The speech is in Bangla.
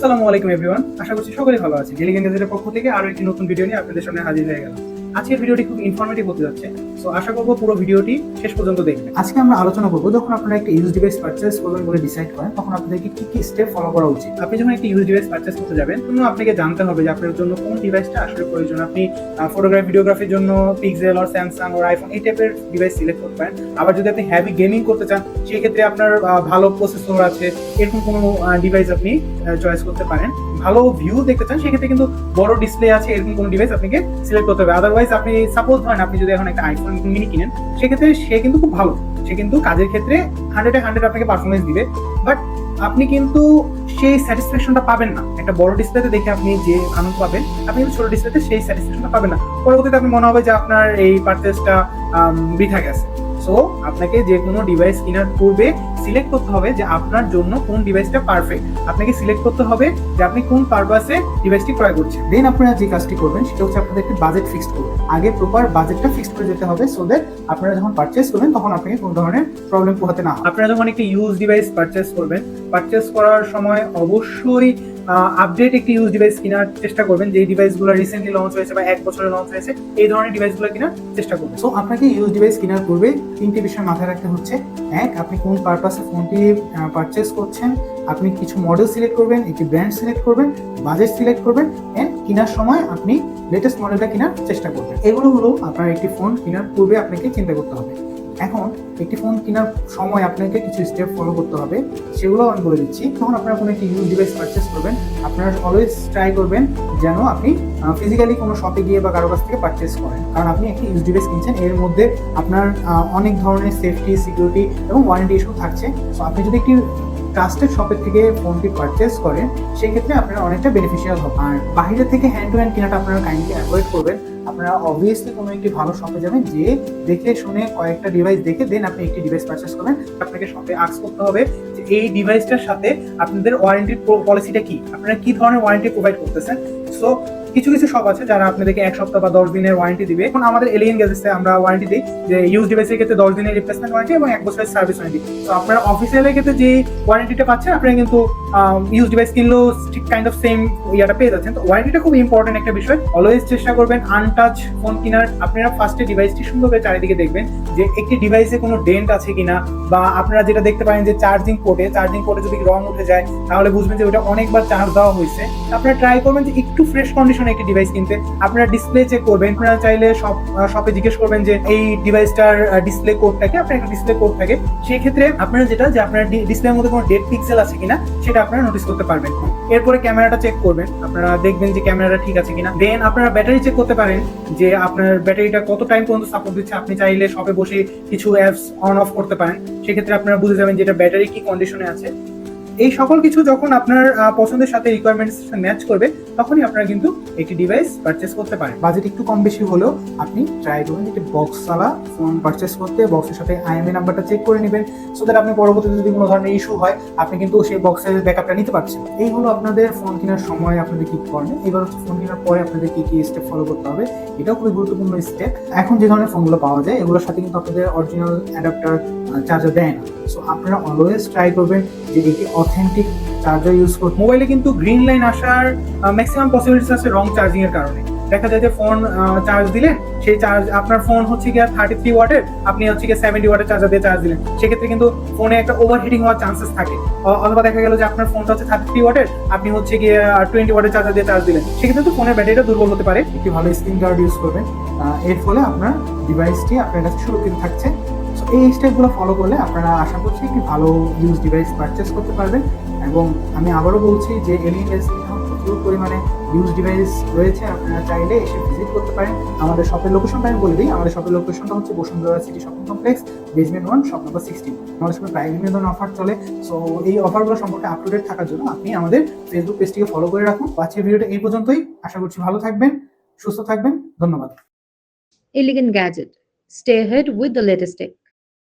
আসসালামু আলাইকুম এভরিওয়ান, আশা করছি সকলেই ভালো আছেন। এলিগেন্ট গ্যাজেটের পক্ষ থেকে আরো একটি নতুন ভিডিও নিয়ে আপনাদের সামনে হাজির হয়ে গেলাম। আজকের ভিডিওটি খুব ইনফরমেটিভ হতে যাচ্ছে, সো আশা করবো পুরো ভিডিওটি শেষ পর্যন্ত দেখবেন। আজকে আমরা আলোচনা করবো যখন আপনারা একটা ইউজ ডিভাইস পারচেজ করবেন বলে ডিসাইড করেন, তখন আপনাদেরকে কি কি স্টেপ ফলো করা উচিত। আপনি যখন একটা ইউজ ডিভাইস পারচেজ করতে যাবেন, তখন আপনাকে জানতে হবে যে আপনার জন্য কোন ডিভাইসটা আসলে প্রয়োজন। আপনি ফটোগ্রাফি ভিডিওগ্রাফির জন্য pixel or Samsung or iPhone এই টাইপের ডিভাইস সিলেক্ট করতে পারেন। আবার যদি আপনি হ্যাভি গেমিং করতে চান, সেই ক্ষেত্রে আপনার ভালো প্রসেসর আছে এরকম কোনো ডিভাইস আপনি চয়েস করতে পারেন। ভালো ভিউ দেখতে চান, সেক্ষেত্রে কিন্তু বড় ডিসপ্লে আছে এরকম কোনো ডিভাইস আপনাকে সিলেক্ট করতে হবে। আদারওয়াইজ আপনি সাপোজ ধরেন আপনি যদি এখন একটা আইফোন মিনি কিনেন, সেক্ষেত্রে সে কিন্তু খুব ভালো, সে কিন্তু কাজের ক্ষেত্রে 100 আপনাকে পারফরমেন্স দিবে, বাট আপনি কিন্তু সেই স্যাটিসফ্যাকশনটা পাবেন না। একটা বড় ডিসপ্লেতে দেখে আপনি যে আনন্দ পাবেন, আপনি কিন্তু ছোট ডিসপ্লেতে সেই স্যাটিসফ্যাকশনটা পাবেন না। পরবর্তীতে আপনি মনে হবে যে আপনার এই পারচেজটা বৃথা গেছে। সো আপনাকে যে কোনো ডিভাইস কেনার পূর্বে সিলেক্ট করতে হবে যে আপনার জন্য কোন ডিভাইসটা পারফেক্ট। আপনাকে সিলেক্ট করতে হবে যে আপনি কোন পারপাসে ডিভাইসটি ক্রয় করছেন। দেন আপনারা যে কাজটি করবেন সেটা হচ্ছে আপনাদের একটি বাজেট ফিক্সড করবেন। আগে প্রপার বাজেটটা ফিক্সড করে যেতে হবে, সো দ্যাট আপনারা যখন পারচেজ করবেন তখন আপনাকে কোনো ধরনের প্রবলেম পোহাতে না হয়। আপনারা যখন একটি ইউজ ডিভাইস পারচেজ করবেন, পারচেজ করার সময় অবশ্যই আপডেট একটি ইউজ ডিভাইস কেনার চেষ্টা করবেন। যে ডিভাইসগুলো রিসেন্টলি লঞ্চ হয়েছে বা 1 বছরে লঞ্চ হয়েছে, এই ধরনের ডিভাইসগুলো কেনার চেষ্টা করবেন। সো আপনাকে ইউজ ডিভাইস কেনার পূর্বে 3টি বিষয় মাথায় রাখতে হচ্ছে। এক, আপনি কোন পারপাসে ফোনটি পারচেজ করছেন, আপনি কিছু মডেল সিলেক্ট করবেন, একটি ব্র্যান্ড সিলেক্ট করবেন, বাজেট সিলেক্ট করবেন, এন্ড কেনার সময় আপনি লেটেস্ট মডেলটা কেনার চেষ্টা করবেন। এগুলো হলো আপনার একটি ফোন কেনার পূর্বে আপনাকে চিন্তা করতে হবে। এখন একটি ফোন কেনার সময় আপনাকে কিছু স্টেপ ফলো করতে হবে, সেগুলো আমি বলে দিচ্ছি। তখন আপনারা কোনো একটি ইউজ ডিভাইস পারচেস করবেন, আপনারা অলওয়েজ ট্রাই করবেন যেন আপনি ফিজিক্যালি কোনো শপে গিয়ে বা কারো কাছ থেকে পারচেস করেন। কারণ আপনি একটি ইউজ ডিভাইস কিনছেন, এর মধ্যে আপনার অনেক ধরনের সেফটি, সিকিউরিটি এবং ওয়ারেন্টি ইস্যু থাকছে। সো আপনি যদি একটি ট্রাস্টেড শপের থেকে ফোনটি পারচেস করেন, সেক্ষেত্রে আপনারা অনেকটা বেনিফিশিয়াল হবে। আর বাইরে থেকে হ্যান্ড টু হ্যান্ড কেনাটা আপনারা কাইন্ডলি অ্যাভয়েড করবেন। আপনারা অবভিয়াসলি কোনো একটি ভালো শপে যাবেন, যে দেখে শুনে কয়েকটা ডিভাইস দেখে দেন আপনি একটি ডিভাইস পারচেস করবেন। আপনাকে শপে আস্ক করতে হবে যে এই ডিভাইসটার সাথে আপনাদের ওয়ারেন্টি পলিসিটা কি, আপনারা কি ধরনের ওয়ারেন্টি প্রোভাইড করতেছেন। সো কিছু কিছু শপ আছে যারা আপনাদেরকে 1 সপ্তাহ বা 10 দিনের ওয়ারেন্টি দিবে। এখন আমাদের এলিয়েন গ্যাজেটসে আমরা ওয়ারেন্টি দিই যে ইউজ ডিভাইসের ক্ষেত্রে 10 দিনের রিপ্লেসমেন্ট ওয়ারেন্টি এবং 1 বছরের সার্ভিস ওয়ারেন্টি। তো আপনারা অফিসিয়ালের ক্ষেত্রে যে ওয়ারেন্টিটা পাচ্ছেন, আপনারা কিন্তু ইউজ ডিভাইস কিনলেও কাইন্ড অফ সেম ইয়াটা পেয়ে যাচ্ছেন। তো ওয়ারেন্টিটা খুব ইম্পর্টেন্ট একটা বিষয়। অলওয়েজ চেষ্টা করবেন আনটাচ ফোন কেনার। আপনারা ফার্স্টে ডিভাইসটি সুন্দরভাবে চারিদিকে দেখবেন যে একটি ডিভাইসে কোনো ডেন্ট আছে কিনা, বা আপনারা যেটা দেখতে পারেন যে চার্জিং পোর্টে যদি রং উঠে যায়, তাহলে বুঝবেন যে ওটা অনেকবার চার্জ দেওয়া হয়েছে। আপনারা ট্রাই করবেন যে একটু ফ্রেশ কন্ডিশনে একটি ডিভাইস কিনতে। আপনারা ডিসপ্লে চেক করবেন, আপনারা চাইলে শপে জিজ্ঞেস করবেন যে এই ডিভাইসটার ডিসপ্লে কোডটাকে, আপনার একটা ডিসপ্লে কোড থাকে, সেই ক্ষেত্রে আপনারা যেটা যে আপনার ডিসপ্লের মধ্যে কোনো ডেড পিক্সেল আছে কিনা সেটা আপনারা নোটিস করতে পারবেন। এরপরে ক্যামেরাটা চেক করবেন, আপনারা দেখবেন যে ক্যামেরাটা ঠিক আছে কিনা। দেন আপনারা ব্যাটারি চেক করতে পারেন যে আপনার ব্যাটারিটা কত টাইম পর্যন্ত সাপোর্ট দিচ্ছে। আপনি চাইলে শপে বসে কিছু অ্যাপস অন অফ করতে পারেন, সেক্ষেত্রে আপনারা বুঝে যাবেন যে এটা ব্যাটারি কি কন্ডিশনে আছে। এই সকল কিছু যখন আপনার পছন্দের সাথে রিকোয়ারমেন্টস ম্যাচ করবে, তখনই আপনারা কিন্তু একটি ডিভাইস পারচেস করতে পারেন। বাজেট একটু কম বেশি হলেও আপনি ট্রাই করবেন একটি বক্সওয়ালা ফোন পারচেস করতে। বক্সের সাথে IMEI নাম্বারটা চেক করে নেবেন, সো দ্যাট আপনি পরবর্তীতে যদি কোনো ধরনের ইস্যু হয়, আপনি কিন্তু সেই বক্সের ব্যাকআপটা নিতে পারছেন। এই হলো আপনাদের ফোন কেনার সময় আপনাদের কি করবেন। এবার হচ্ছে ফোন কেনার পরে আপনাদের কি কি স্টেপ ফলো করতে হবে, এটাও খুবই গুরুত্বপূর্ণ স্টেপ। এখন যে ধরনের ফোনগুলো পাওয়া যায়, এগুলোর সাথে কিন্তু আপনাদের অরিজিনাল অ্যাডাপ্টার চার্জার দেয় না। সো আপনারা অলওয়েজ ট্রাই করবেন যে একটি অথেন্টিক চার্জার ইউজ করতে। মোবাইলে কিন্তু গ্রিন লাইন আসার ম্যাক্সিমাম পসিবিলিটিস আছে রং চার্জিং এর কারণে। দেখা যায় যে ফোন চার্জ দিলেন, সেই চার্জ আপনার ফোন হচ্ছে গিয়ে 33 ওয়াটের, আপনি হচ্ছে গিয়ে 70 ওয়াটের চার্জার দিয়ে চার্জ দিলেন, সেক্ষেত্রে কিন্তু ফোনে একটা ওভারহিটিং হওয়ার চান্সেস থাকে। অথবা দেখা গেল যে আপনার ফোনটা হচ্ছে 33 ওয়াটের, আপনি হচ্ছে গিয়ে 20 ওয়াটের চার্জার দিয়ে চার্জ দিলেন, সেক্ষেত্রে তো ফোনের ব্যাটারিটা দুর্বল হতে পারে। একটি ভালো স্ক্রিন গার্ড ইউজ করবেন, এর ফলে আপনার ডিভাইসটি আপনার কাছে সুরক্ষিত থাকছে। এই স্টেপগুলো ফলো করলে আপনারা আশা করছি একটি ভালো ইউজ ডিভাইস পারচেস করতে পারবেন। এবং আমি আবারও বলছি যে এলিয়েন গ্যাজেটে প্রচুর পরিমাণে ইউজ ডিভাইস রয়েছে, আপনারা চাইলে এসে ভিজিট করতে পারেন। আমাদের শপের লোকেশনটা আমি বলে দিই। আমাদের শপের লোকেশনটা হচ্ছে Bashundhara city shopping complex, basement 1, shop number 16। আমাদের শপে প্রায় বিভিন্ন ধরনের অফার চলে। সো এই অফারগুলো সম্পর্কে আপ টু ডেট থাকার জন্য আপনি আমাদের ফেসবুক পেজটিকে ফলো করে রাখুন। আজকের ভিডিওটা এই পর্যন্তই। আশা করছি ভালো থাকবেন, সুস্থ থাকবেন। ধন্যবাদ। Elegant Gadget. Stay ahead with the latest tech.